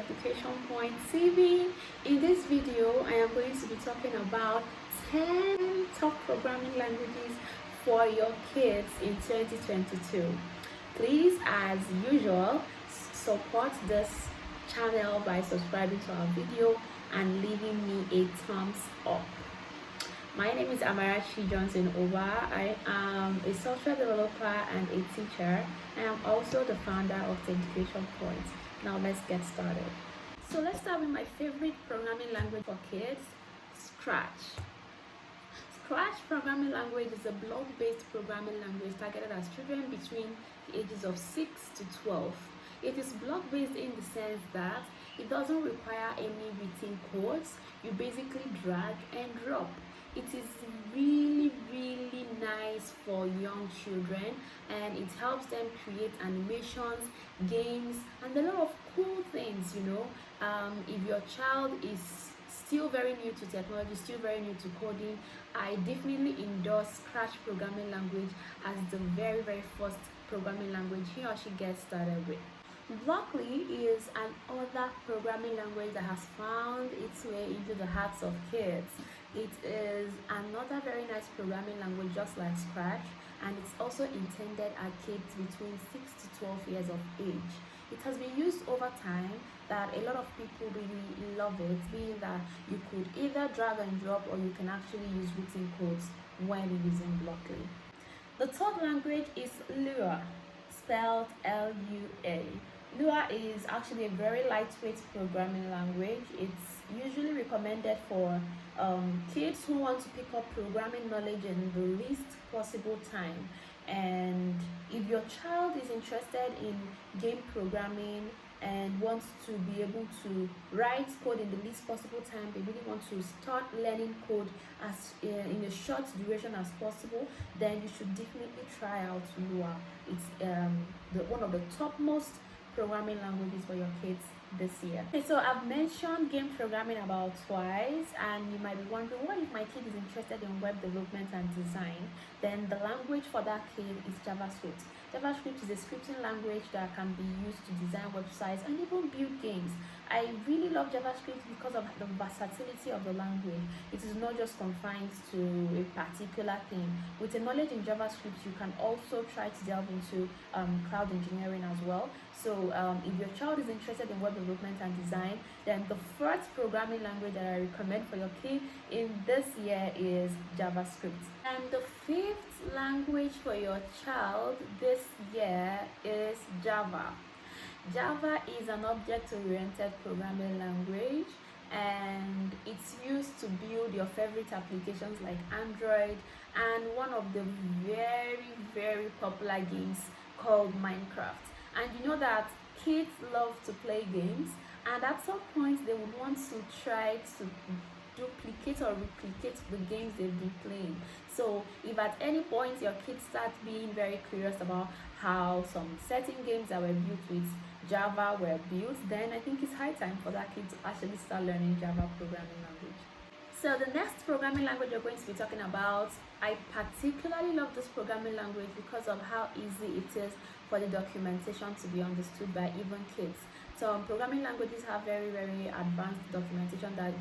Education Point TV. In this video, I am going to be talking about 10 top programming languages for your kids in 2022. Please, as usual, support this channel by subscribing to our video and leaving me a thumbs up. My name is Amarachi Johnson Oba. I am a software developer and a teacher. I am also the founder of the Education Point. Now let's get started. So let's start with my favorite programming language for kids, Scratch. Scratch programming language is a block-based programming language targeted at children between the ages of 6 to 12. It is block-based in the sense that it doesn't require any written codes. You basically drag and drop. It is really nice for young children, and it helps them create animations, games, and a lot of cool things. If your child is still very new to technology, still very new to coding, I definitely endorse Scratch programming language as the very first programming language he or she gets started with. Blockly is another programming language that has found its way into the hearts of kids. It is another very nice programming language just like Scratch, and it's also intended at kids between 6 to 12 years of age. It has been used over time that a lot of people really love it, being that you could either drag and drop or you can actually use written codes when using Blockly. The third language is Lua, spelled L-U-A. Lua is actually a very lightweight programming language. It's usually recommended for kids who want to pick up programming knowledge in the least possible time. And if your child is interested in game programming and wants to be able to write code in the least possible time, they really want to start learning code as in a short duration as possible, then you should definitely try out Lua. It's one of the topmost programming languages for your kids this year. Okay, so I've mentioned game programming about twice, and you might be wondering, what if my kid is interested in web development and design? Then the language for that kid is JavaScript. JavaScript is a scripting language that can be used to design websites and even build games. I really love JavaScript because of the versatility of the language. It is not just confined to a particular thing. With a knowledge in JavaScript, you can also try to delve into cloud engineering as well. So if your child is interested in web development and design, then the first programming language that I recommend for your kid in this year is JavaScript. And the fifth language for your child this year is Java. Java is an object-oriented programming language, and it's used to build your favorite applications like Android and one of the very popular games called Minecraft. And you know that kids love to play games, and at some point they would want to try to duplicate or replicate the games they've been playing. So if at any point your kids start being very curious about how some certain games that were built with Java were built, then I think it's high time for that kid to actually start learning Java programming language. So the next programming language we're going to be talking about, I particularly love this programming language because of how easy it is for the documentation to be understood by even kids. So programming languages have very advanced documentation that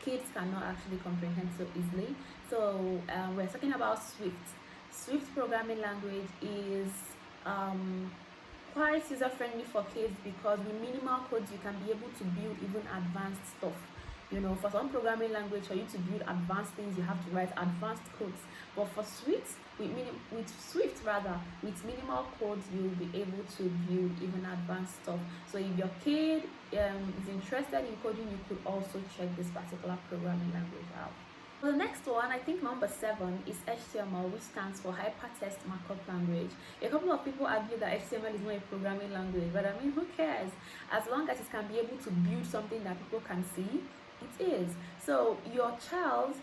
kids cannot actually comprehend so easily. So we're talking about Swift. Swift programming language is quite user-friendly for kids because with minimal codes you can be able to build even advanced stuff. For some programming language, for you to build advanced things, you have to write advanced codes. But for Swift, with minimal codes, you'll be able to build even advanced stuff. So if your kid is interested in coding, you could also check this particular programming language out. The next one, I think number 7, is HTML, which stands for Hypertext Markup Language. A couple of people argue that HTML is not a programming language, but I mean, who cares? As long as it can be able to build something that people can see, it is. So your child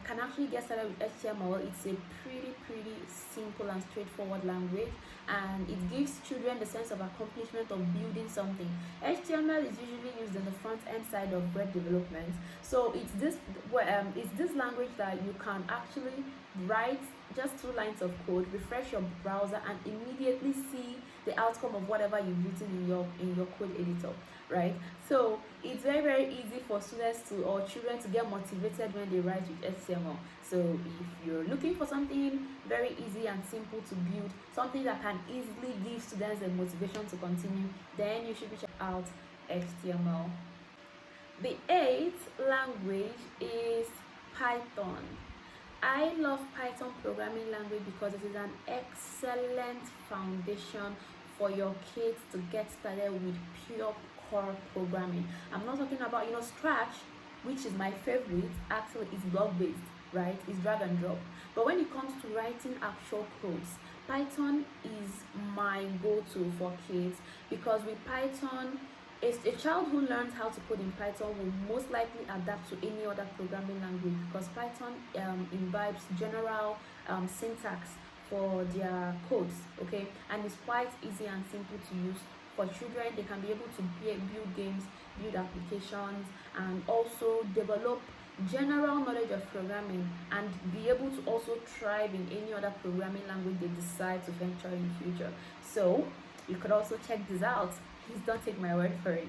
can actually get started with HTML. It's a pretty simple and straightforward language, and it gives children the sense of accomplishment of building something. HTML is usually used in the front end side of web development, so it's this language that you can actually write just 2 lines of code, refresh your browser, and immediately see the outcome of whatever you've written in your code editor, right? So it's very easy for students to or children to get motivated when they write with HTML. So if you're looking for something very easy and simple to build, something that can easily give students the motivation to continue, then you should be checking out HTML. The 8th language is Python. I love Python programming language because it is an excellent foundation for your kids to get started with pure core programming. I'm not talking about, Scratch, which is my favorite. Actually, it's block-based, right? It's drag and drop. But when it comes to writing actual codes, Python is my go-to for kids, because with Python, a child who learns how to code in Python will most likely adapt to any other programming language, because Python imbibes general syntax for their codes, okay, and it's quite easy and simple to use. For children, they can be able to build games, build applications, and also develop general knowledge of programming, and be able to also thrive in any other programming language they decide to venture in future. So you could also check this out. Please don't take my word for it.